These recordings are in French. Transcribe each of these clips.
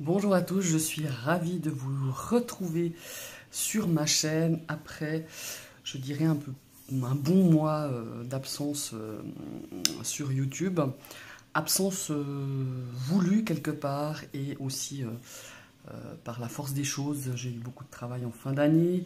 Bonjour à tous, je suis ravie de vous retrouver sur ma chaîne après, je dirais un bon mois d'absence sur YouTube. Absence voulue quelque part et aussi par la force des choses. J'ai eu beaucoup de travail en fin d'année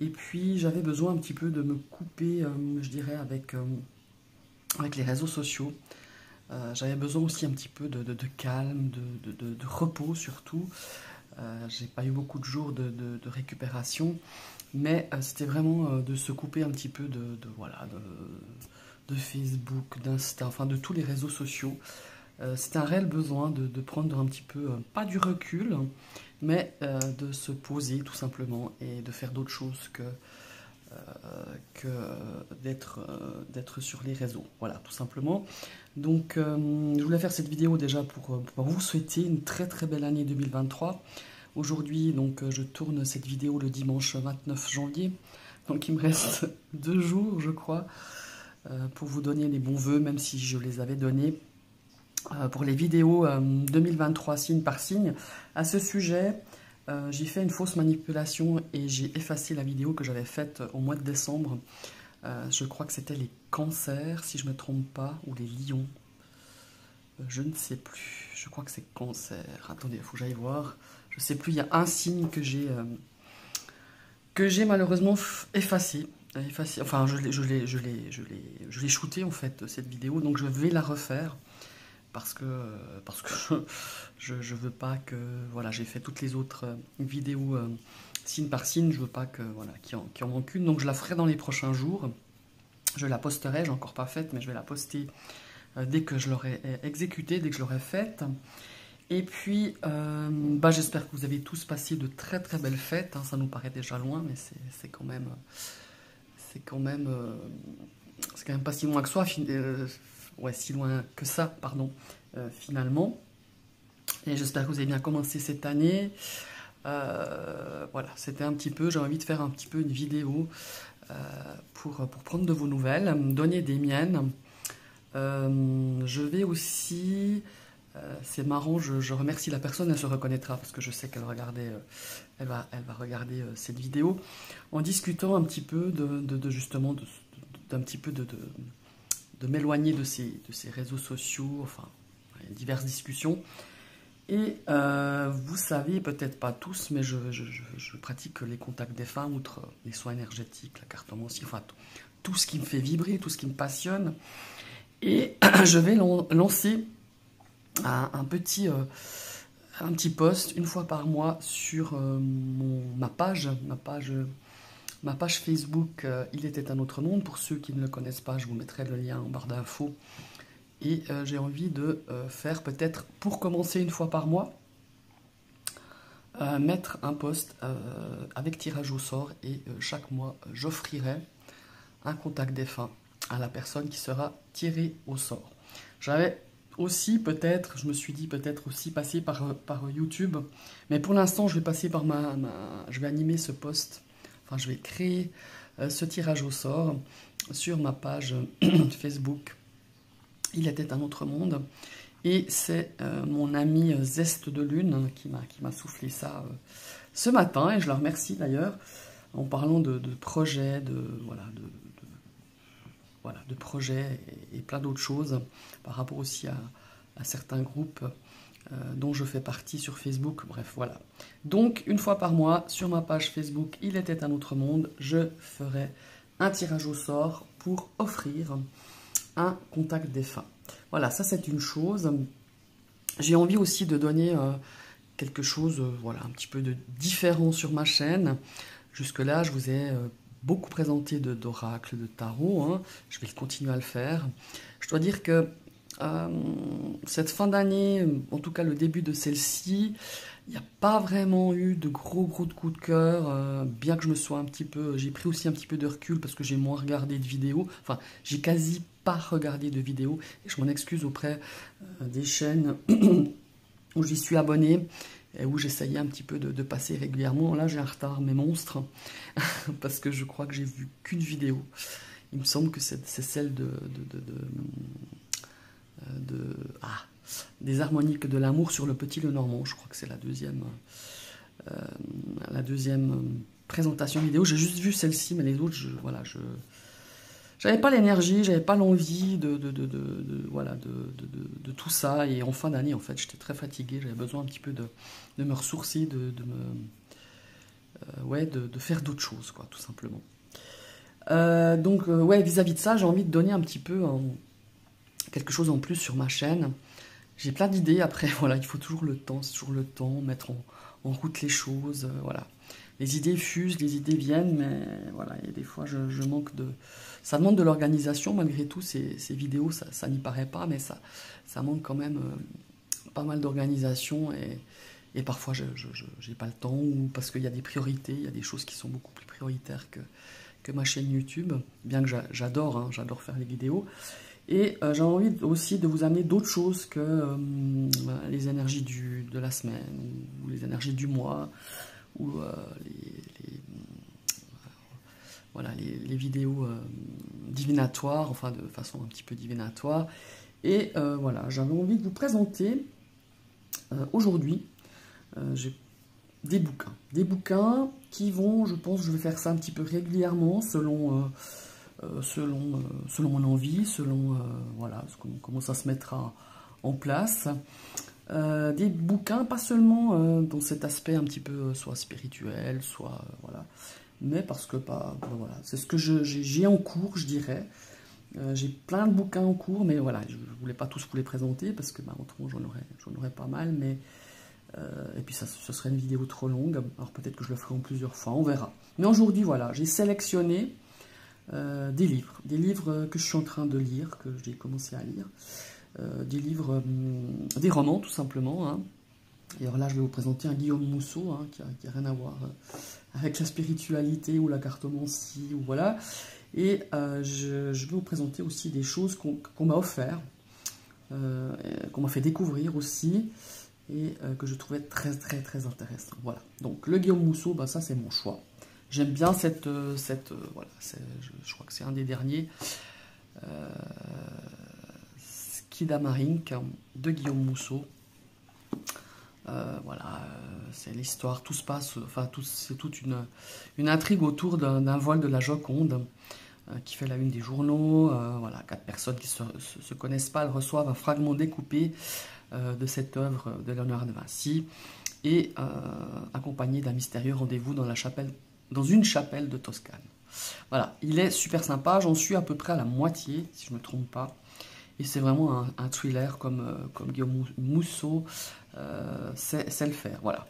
et puis j'avais besoin un petit peu de me couper, je dirais, avec les réseaux sociaux. J'avais besoin aussi un petit peu de calme, de repos surtout. J'ai pas eu beaucoup de jours de récupération, mais c'était vraiment de se couper un petit peu voilà, de Facebook, d'Insta, enfin de tous les réseaux sociaux. C'était un réel besoin de prendre un petit peu, pas du recul, mais de se poser tout simplement et de faire d'autres choses que d'être sur les réseaux. Voilà, tout simplement. Donc, je voulais faire cette vidéo déjà pour vous souhaiter une très très belle année 2023. Aujourd'hui, donc, je tourne cette vidéo le dimanche 29 janvier. Donc, il me reste 2 jours, je crois, pour vous donner les bons vœux, même si je les avais donnés pour les vidéos 2023 signe par signe. À ce sujet, j'ai fait une fausse manipulation et j'ai effacé la vidéo que j'avais faite au mois de décembre. Je crois que c'était les cancers, si je ne me trompe pas, ou les lions. Je ne sais plus. Je crois que c'est cancer. Attendez, il faut que j'aille voir. Je ne sais plus, il y a un signe que j'ai malheureusement effacé. Enfin, je l'ai shooté en fait, cette vidéo, donc je vais la refaire. Parce que je veux pas que voilà, j'ai fait toutes les autres vidéos signe par signe, je veux pas que voilà qu'il en manque une, donc je la ferai dans les prochains jours. Je la posterai, j'ai encore pas faite, mais je vais la poster dès que je l'aurai exécutée, dès que je l'aurai faite. Et puis j'espère que vous avez tous passé de très très belles fêtes, hein. Ça nous paraît déjà loin, mais c'est quand même c'est quand même pas si loin que ça, ouais, si loin que ça, pardon, finalement. Et j'espère que vous avez bien commencé cette année. Voilà, c'était un petit peu, j'ai envie de faire un petit peu une vidéo pour prendre de vos nouvelles, me donner des miennes. Je vais aussi, c'est marrant, je remercie la personne, elle se reconnaîtra parce que je sais qu'elle regardait, elle va regarder cette vidéo, en discutant un petit peu justement d'un petit peu de m'éloigner de ces réseaux sociaux, enfin, diverses discussions. Et vous savez, peut-être pas tous, mais je pratique les contacts défunts, outre les soins énergétiques, la cartomancie, enfin tout ce qui me fait vibrer, tout ce qui me passionne. Et je vais lancer un petit post une fois par mois sur ma page Facebook. Il était un autre monde. Pour ceux qui ne le connaissent pas, je vous mettrai le lien en barre d'infos. Et j'ai envie de faire peut-être, pour commencer une fois par mois, mettre un post avec tirage au sort. Et chaque mois, j'offrirai un contact défunt à la personne qui sera tirée au sort. J'avais aussi peut-être, je me suis dit peut-être aussi passer par YouTube. Mais pour l'instant, je vais passer par je vais animer ce post. Enfin, je vais créer ce tirage au sort sur ma page Facebook. Il était un autre monde. Et c'est mon ami Zeste de Lune qui m'a soufflé ça ce matin. Et je le remercie d'ailleurs en parlant de projets, de projets et plein d'autres choses par rapport aussi à certains groupes dont je fais partie sur Facebook. Bref, voilà. Donc, une fois par mois, sur ma page Facebook, Il était un autre monde, je ferai un tirage au sort pour offrir un contact défunt. Voilà, ça c'est une chose. J'ai envie aussi de donner quelque chose, voilà, un petit peu de différent sur ma chaîne. Jusque-là, je vous ai beaucoup présenté d'oracles, de tarot, hein. Je vais continuer à le faire. Je dois dire que cette fin d'année, en tout cas le début de celle-ci, il n'y a pas vraiment eu de gros de coups de cœur, bien que je me sois un petit peu, j'ai pris aussi un petit peu de recul parce que j'ai moins regardé de vidéos, enfin j'ai quasi pas regardé de vidéos, et je m'en excuse auprès des chaînes où j'y suis abonné, et où j'essayais un petit peu de passer régulièrement. Là j'ai un retard mais monstre, parce que je crois que j'ai vu qu'une vidéo, il me semble que c'est celle des harmoniques de l'amour sur le Petit Lenormand. Je crois que c'est la deuxième présentation vidéo. J'ai juste vu celle-ci, mais les autres, voilà, j'avais pas l'énergie, j'avais pas l'envie de tout ça. Et en fin d'année, en fait, j'étais très fatiguée. J'avais besoin un petit peu de me ressourcer, de faire d'autres choses, quoi, tout simplement. Ouais, vis-à-vis de ça, j'ai envie de donner un petit peu quelque chose en plus sur ma chaîne. J'ai plein d'idées. Après, voilà, il faut toujours le temps, c'est toujours le temps, mettre en route les choses, voilà. Les idées fusent, les idées viennent, mais voilà, et des fois, je manque de... Ça demande de l'organisation, malgré tout, ces vidéos, ça n'y paraît pas, mais ça manque quand même pas mal d'organisation, et parfois, je n'ai pas le temps, ou parce qu'il y a des priorités, il y a des choses qui sont beaucoup plus prioritaires que ma chaîne YouTube, bien que j'adore faire les vidéos. Et j'ai envie aussi de vous amener d'autres choses que les énergies de la semaine, ou les énergies du mois, ou les vidéos divinatoires, enfin de façon un petit peu divinatoire. Et voilà, j'avais envie de vous présenter aujourd'hui j'ai des bouquins qui vont, je pense, je vais faire ça un petit peu régulièrement selon mon envie, selon voilà, comment ça se mettra en place. Des bouquins, pas seulement dans cet aspect un petit peu soit spirituel, soit voilà, mais parce que voilà, c'est ce que j'ai en cours, je dirais. J'ai plein de bouquins en cours, mais voilà, je ne voulais pas tous vous les présenter parce que autrement j'en aurais pas mal, mais et puis ce serait une vidéo trop longue, alors peut-être que je le ferai en plusieurs fois, on verra. Mais aujourd'hui, voilà, j'ai sélectionné des livres que je suis en train de lire, que j'ai commencé à lire, des livres, des romans tout simplement, hein. Et alors là, je vais vous présenter un Guillaume Musso, hein, qui a rien à voir avec la spiritualité ou la cartomancie, ou voilà. Et je vais vous présenter aussi des choses qu'on m'a offert, qu'on m'a fait découvrir aussi, et que je trouvais très très très intéressant. Voilà. Donc le Guillaume Musso, ça c'est mon choix. J'aime bien voilà, je crois que c'est un des derniers, Skidmarink de Guillaume Musso. Voilà, c'est l'histoire, tout se passe, enfin c'est toute une intrigue autour d'un vol de la Joconde qui fait la une des journaux. Voilà, 4 personnes qui se connaissent pas, elles reçoivent un fragment découpé de cette œuvre de Léonard de Vinci, et accompagné d'un mystérieux rendez-vous dans une chapelle de Toscane. Voilà, il est super sympa, j'en suis à peu près à la moitié, si je ne me trompe pas. Et c'est vraiment un thriller comme Guillaume Musso sait le faire. Voilà.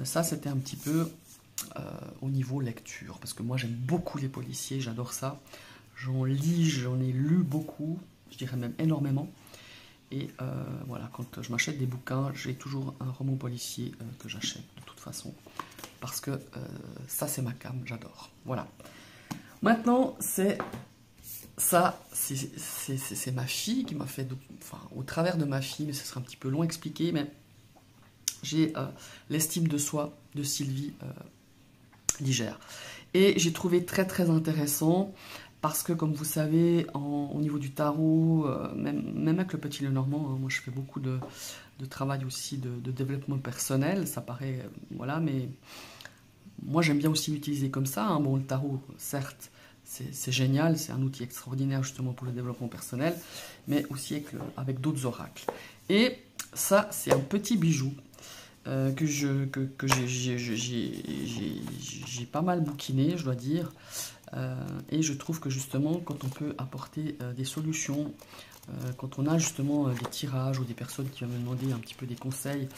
Ça, c'était un petit peu au niveau lecture, parce que moi, j'aime beaucoup les policiers, j'adore ça. J'en ai lu beaucoup, je dirais même énormément. Et voilà, quand je m'achète des bouquins, j'ai toujours un roman policier que j'achète de toute façon. Parce que ça, c'est ma came, j'adore. Voilà. Maintenant, c'est ma fille qui m'a fait, enfin, au travers de ma fille, mais ce serait un petit peu long à expliquer, mais j'ai l'estime de soi de Sylvie Ligère. Et j'ai trouvé très très intéressant, parce que comme vous savez, au niveau du tarot, même avec le Petit Lenormand, hein, moi je fais beaucoup de travail aussi de développement personnel, ça paraît, voilà, mais moi j'aime bien aussi l'utiliser comme ça, hein. Bon, le tarot, certes, c'est génial, c'est un outil extraordinaire justement pour le développement personnel, mais aussi avec d'autres oracles. Et ça, c'est un petit bijou que j'ai pas mal bouquiné, je dois dire. Et je trouve que justement, quand on peut apporter des solutions, quand on a justement des tirages ou des personnes qui viennent me demander un petit peu des conseils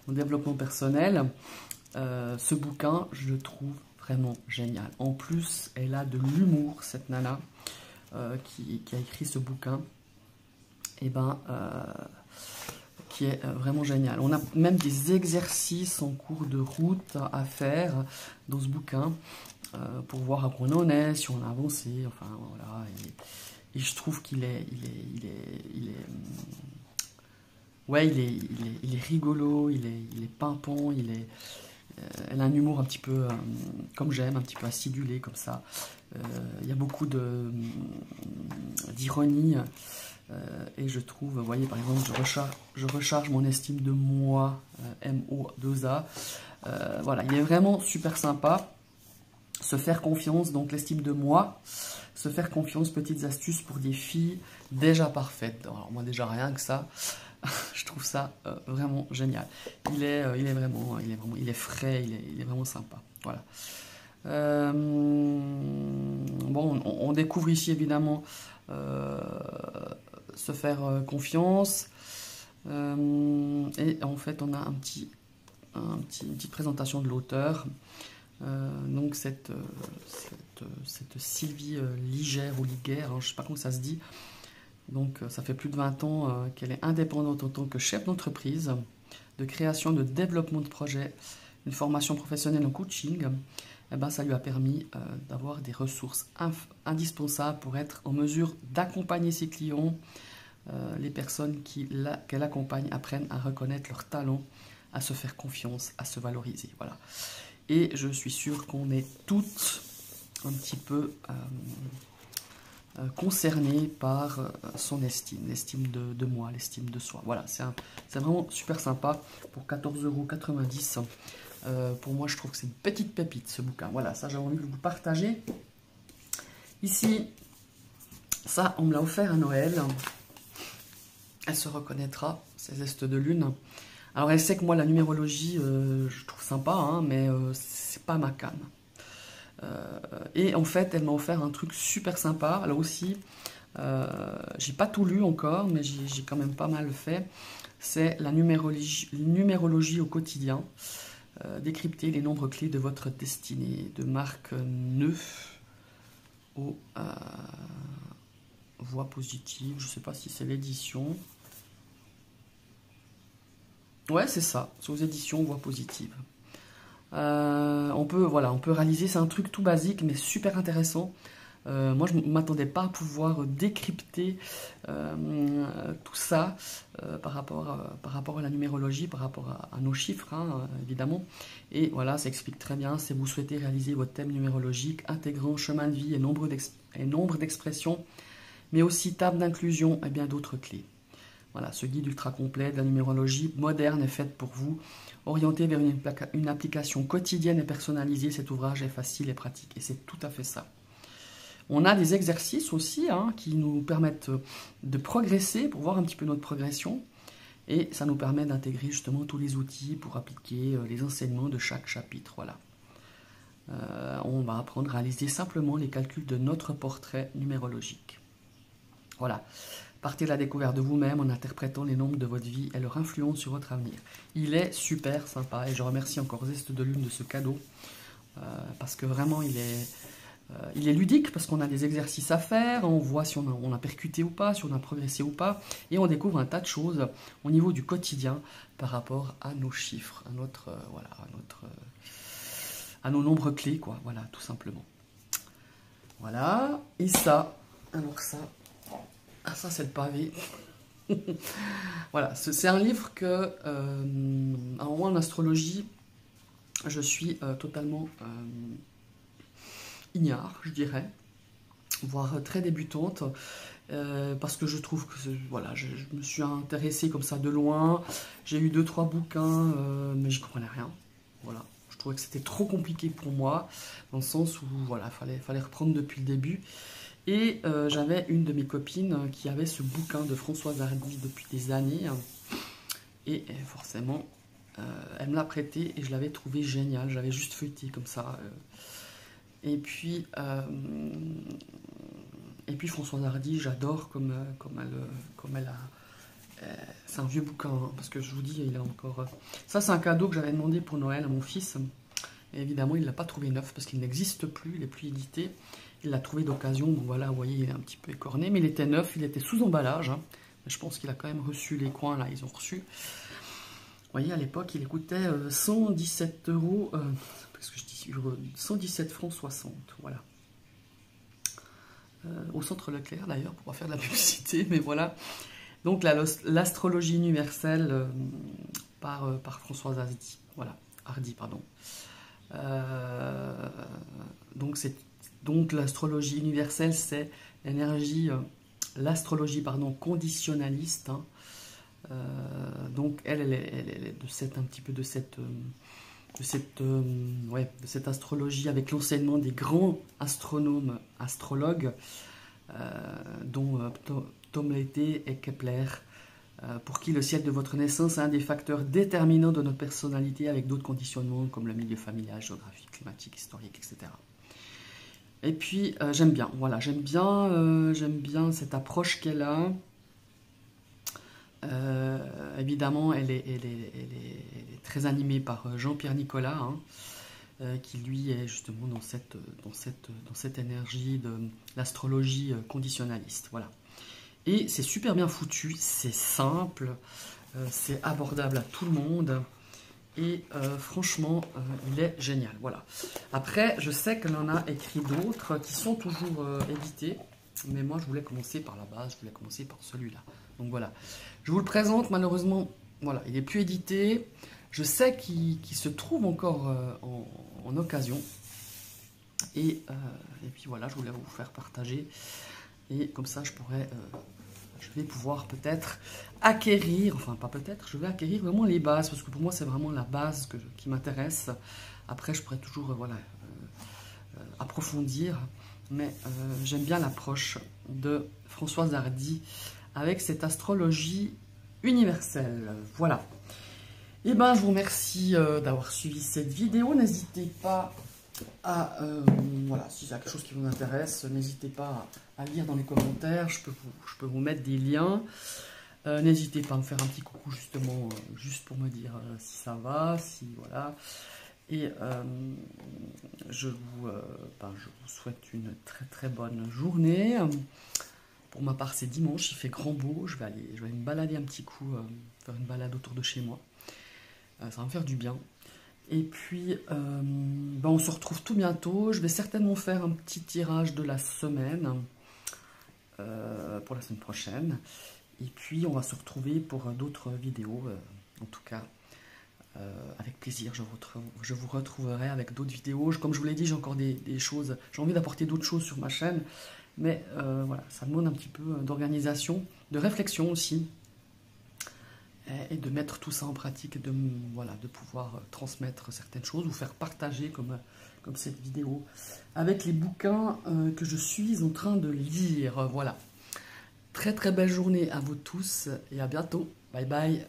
en développement personnel, ce bouquin, je le trouve vraiment génial. En plus, elle a de l'humour, cette nana qui a écrit ce bouquin, et qui est vraiment génial. On a même des exercices en cours de route à faire dans ce bouquin pour voir à quoi on en est, si on a avancé, enfin voilà. Et je trouve qu'il est rigolo, il est pimpant, elle a un humour un petit peu, comme j'aime, un petit peu acidulé comme ça. Il y a beaucoup d'ironie Et je trouve, vous voyez par exemple, je recharge mon estime de moi, MO2A. Voilà, il est vraiment super sympa. Se faire confiance, donc l'estime de moi. Se faire confiance, petites astuces pour des filles déjà parfaites. Alors moi déjà rien que ça, je trouve ça vraiment génial. Il est frais, il est vraiment sympa. Voilà. Bon, on découvre ici évidemment se faire confiance. Et en fait, on a une petite présentation de l'auteur. Donc cette Sylvie Ligère ou Liguère, hein, je ne sais pas comment ça se dit. Donc ça fait plus de 20 ans qu'elle est indépendante en tant que chef d'entreprise, de création, de développement de projet, une formation professionnelle en coaching. Eh ben, ça lui a permis d'avoir des ressources indispensables pour être en mesure d'accompagner ses clients. Les personnes qu'elle accompagne apprennent à reconnaître leurs talents, à se faire confiance, à se valoriser. Voilà. Et je suis sûre qu'on est toutes un petit peu concernées par son estime, l'estime de moi, l'estime de soi. Voilà, c'est vraiment super sympa pour 14,90 €. Pour moi, je trouve que c'est une petite pépite ce bouquin. Voilà, ça j'ai envie de vous partager. Ici, ça, on me l'a offert à Noël. Elle se reconnaîtra, ces zestes de lune. Alors elle sait que moi la numérologie, je trouve sympa, hein, mais c'est pas ma came. Et en fait, elle m'a offert un truc super sympa. Alors aussi, j'ai pas tout lu encore, mais j'ai quand même pas mal fait. C'est la numérologie au quotidien. Décrypter les nombres clés de votre destinée, de Marc Neuf aux Voix positives. Je sais pas si c'est l'édition. Ouais, c'est ça, c'est aux éditions Voix positives. On peut réaliser, c'est un truc tout basique, mais super intéressant. Moi, je ne m'attendais pas à pouvoir décrypter tout ça par rapport à la numérologie, par rapport à nos chiffres, hein, évidemment. Et voilà, ça explique très bien. Si vous souhaitez réaliser votre thème numérologique, intégrant chemin de vie et nombre d'expressions, mais aussi table d'inclusion et bien d'autres clés. Voilà, ce guide ultra complet de la numérologie moderne est fait pour vous. Orienté vers une application quotidienne et personnalisée, cet ouvrage est facile et pratique. Et c'est tout à fait ça. On a des exercices aussi qui nous permettent de progresser, pour voir un petit peu notre progression. Et ça nous permet d'intégrer justement tous les outils pour appliquer les enseignements de chaque chapitre. Voilà. On va apprendre à réaliser simplement les calculs de notre portrait numérologique. Voilà. Partez à la découverte de vous-même en interprétant les nombres de votre vie et leur influence sur votre avenir. Il est super sympa et je remercie encore Zeste de Lune de ce cadeau parce que vraiment il est ludique parce qu'on a des exercices à faire, on voit si on a percuté ou pas, si on a progressé ou pas et on découvre un tas de choses au niveau du quotidien par rapport à nos chiffres, à nos nombres clés, quoi. Voilà, tout simplement. Voilà, et ça, alors ça... Ah, ça, c'est le pavé. Voilà, c'est un livre que, alors moi, en astrologie, je suis totalement ignare, je dirais, voire très débutante, parce que je trouve que, voilà, je me suis intéressée comme ça de loin. J'ai eu 2-3 bouquins, mais j'y comprenais rien. Voilà, je trouvais que c'était trop compliqué pour moi, dans le sens où, voilà, fallait reprendre depuis le début. Et j'avais une de mes copines qui avait ce bouquin de Françoise Hardy depuis des années. Et forcément, elle me l'a prêté et je l'avais trouvé génial. J'avais juste feuilleté comme ça. Et puis Françoise Hardy, j'adore comme elle a... c'est un vieux bouquin, hein, parce que je vous dis, il a encore... Ça, c'est un cadeau que j'avais demandé pour Noël à mon fils. Et évidemment, il ne l'a pas trouvé neuf parce qu'il n'existe plus, il n'est plus édité. Il l'a trouvé d'occasion, donc voilà, vous voyez, il est un petit peu écorné, mais il était neuf, il était sous emballage. Hein. Je pense qu'il a quand même reçu les coins, là, ils ont reçu. Vous voyez, à l'époque, il coûtait 117 €, parce que je dis 117 francs 60, voilà. Au centre Leclerc, d'ailleurs, pour pas faire de la publicité, mais voilà. Donc, l'astrologie universelle par Françoise Hardy, voilà, Hardy, pardon. Donc l'astrologie universelle, c'est l'énergie l'astrologie, pardon, conditionnaliste. Hein. Donc elle est de cette, un petit peu de cette astrologie avec l'enseignement des grands astronomes, astrologues, dont Tomlete et Kepler, pour qui le ciel de votre naissance est un des facteurs déterminants de notre personnalité, avec d'autres conditionnements comme le milieu familial, géographique, climatique, historique, etc. Et puis j'aime bien, voilà, j'aime bien cette approche qu'elle a. Évidemment, elle est très animée par Jean-Pierre Nicolas, hein, qui lui est justement dans cette énergie de l'astrologie conditionnaliste. Voilà. Et c'est super bien foutu, c'est simple, c'est abordable à tout le monde. Et franchement, il est génial. Voilà. Après, je sais qu'elle en a écrit d'autres qui sont toujours édités. Mais moi, je voulais commencer par la base, je voulais commencer par celui-là. Donc voilà. Je vous le présente, malheureusement, voilà, il n'est plus édité. Je sais qu'il se trouve encore en occasion. Et puis voilà, je voulais vous faire partager. Et comme ça, je vais pouvoir peut-être acquérir, enfin pas peut-être, je vais acquérir vraiment les bases, parce que pour moi c'est vraiment la base qui m'intéresse. Après je pourrais toujours approfondir, mais j'aime bien l'approche de Françoise Hardy avec cette astrologie universelle. Voilà. Et ben je vous remercie d'avoir suivi cette vidéo. N'hésitez pas à, voilà, si c'est quelque chose qui vous intéresse, n'hésitez pas à lire dans les commentaires, je peux vous mettre des liens. N'hésitez pas à me faire un petit coucou justement, juste pour me dire si ça va, si voilà. Et je vous souhaite une très très bonne journée. Pour ma part, c'est dimanche, il fait grand beau, je vais aller me balader un petit coup, faire une balade autour de chez moi. Ça va me faire du bien. Et puis, on se retrouve tout bientôt. Je vais certainement faire un petit tirage de la semaine pour la semaine prochaine. Et puis, on va se retrouver pour d'autres vidéos. En tout cas, avec plaisir, je vous retrouverai avec d'autres vidéos. Comme je vous l'ai dit, j'ai encore des choses. J'ai envie d'apporter d'autres choses sur ma chaîne. Mais voilà, ça demande un petit peu d'organisation, de réflexion aussi. Et de mettre tout ça en pratique, de pouvoir transmettre certaines choses, ou faire partager comme cette vidéo, avec les bouquins que je suis en train de lire. Voilà. Très très belle journée à vous tous et à bientôt. Bye bye.